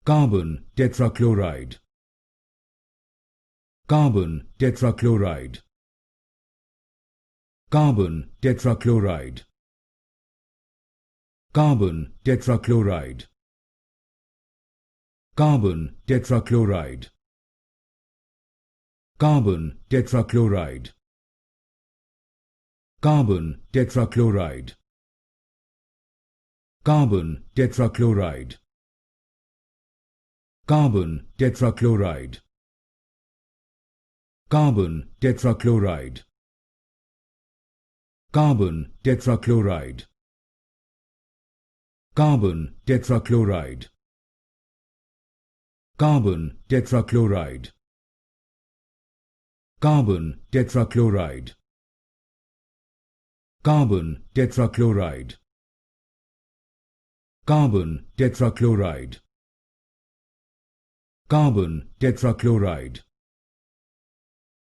carbon tetrachloride, carbon tetrachloride, carbon tetrachloride, carbon tetrachloride, carbon tetrachloride, carbon tetrachloride, carbon tetrachloride, carbon tetrachloride, carbon tetrachloride, carbon tetrachloride, carbon tetrachloride, carbon tetrachloride, carbon tetrachloride, carbon tetrachloride, carbon tetrachloride, carbon tetrachloride, carbon tetrachloride,